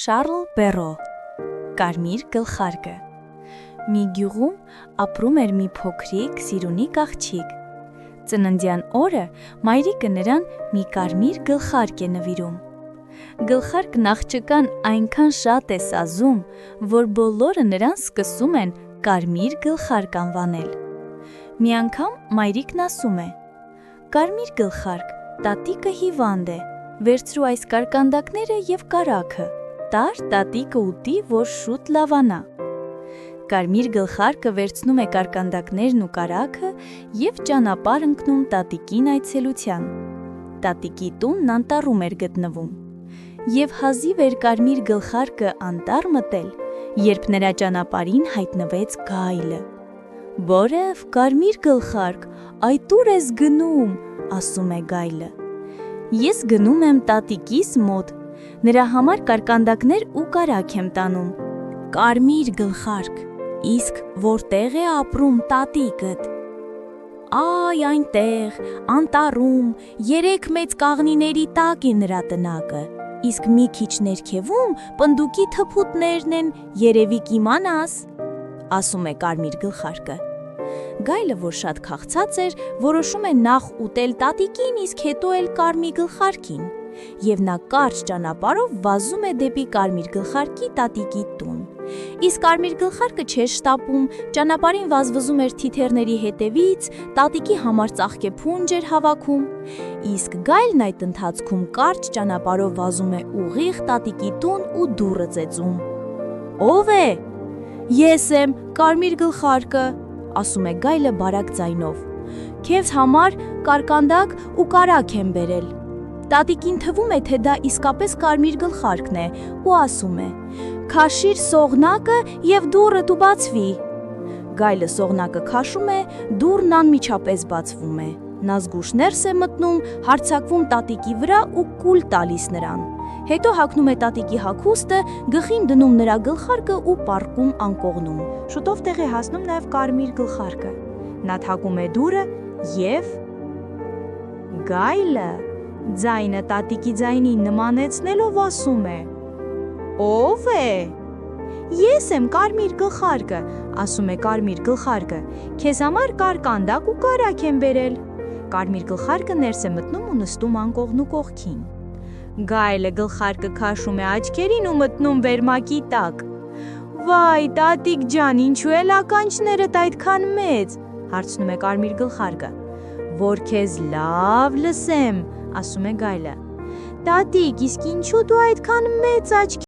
Շարլ Բերո Կարմիր գլխարկը Մի գյուղում ապրում էր մի փոքրիկ սիրունիկ աղջիկ։ Ծննդյան օրը մայրիկը նրան մի կարմիր գլխարկ է նվիրում։ Գլխարկն աղջկան այնքան շատ է սազում, որ բոլորը նրան սկսում են կարմիր գլխարկ անվանել։ Մի անգամ մայրիկն ասում է. «Կարմիր գլխարկ, տատիկը հիվանդ է, վերցրու այս կարկանդակները և կարագը, տար տատիկը ուտի, որ շուտ լավանա»։ Կարմիր գլխարկը վերցնում է կարկանդակներն ու կարագը և ճանապարհ ընկնում տատիկին այցելության։ Տատիկի տունն անտառում էր գտնվում։ Եվ հազիվ էր կարմիր գլխարկը անտառ մտել, երբ նրա ճանապարհին հայտնվեց գայլը։ «Բարև, կարմիր գլխարկ, այդ ուր ես գնում», ասում է գայլը։ «Ես գնում եմ տատիկիս մոտ, նրա համար կարկանդակներ ու կարագ եմ տանում»։ «Կարմիր գլխարկ, իսկ որտեղ է ապրում տատիկդ»։ «Այ այնտեղ, անտառում, 3 մեծ կաղնիների տակ է նրա տնակը, իսկ մի քիչ ներքևում պնդուկի թփուտներն են, երևի կիմանաս», ասում է կարմիր գլխարկը։ Գայլը, որ շատ քաղցած էր, որոշում է նախ ուտել տատիկին, իսկ հետո էլ կարմիր գլխարկին, և նա կարճ ճանապարհով վազում է դեպի կարմիր գլխարկի տատիկի տուն։ Իսկ կարմիր գլխարկը չէր շտապում, ճանապարհին վազվզում էր թիթեռների հետևից, տատիկի համար ծաղկեփունջ էր հավաքում, իսկ գայլն այդ ընթացքում կարճ ճանապարհով վազում է ուղիղ տատիկի տուն ու դուռը ծեծում։ «Ո՞վ է»։ «Ես եմ, կարմիր գլխարկը», ասում է գայլը բարակ ձայնով։ «Քեզ համար կարկանդակ ու կարագ եմ բերել»։ Տատիկին թվում է, թե դա իսկապես կարմիր գլխարկն է ու ասում է. «Քաշիր սողնակը և դուռդ ու բացվի»։ Գայլը սողնակը քաշում է, դուռն անմիջապես բացվում է։ Նա զգույշ ներս է մտնում, հարձակվում տատիկի վրա ու կուլ տալիս նրան։ Հետո հագնում է տատիկի հագուստը, գլխին դնում նրա գլխարկը ու պառկում անկողնում։ Շուտով տեղ է հասնում նաև կարմիր գլխարկը։ Նա թակում է դուռը և… Գայլը, ձայնը տատիկի ձայնին նմանեցնելով, ասում է. «Ո՞վ է»։ «Ես եմ, կարմիր գլխարկը», ասում է կարմիր գլխարկը, «քեզ համար կարկանդակ ու կարագ եմ բերել»։ Կարմիր գլխարկը ներս է մտնում ու նստում անկողնու կողքին։ Գայլը գլխարկը քաշում է աչքերին ու մտնում վերմակի տակ։ «Վայ, տատիկ ջան, ինչու էլ ականջներդ այդքան մեծ», հարցնում է կարմիր գլխարկը։ «Որ քեզ լավ լսեմ», ասում է գայլը։ «Տատիկ, իսկ ինչու դու այդքան մեծ աչքեր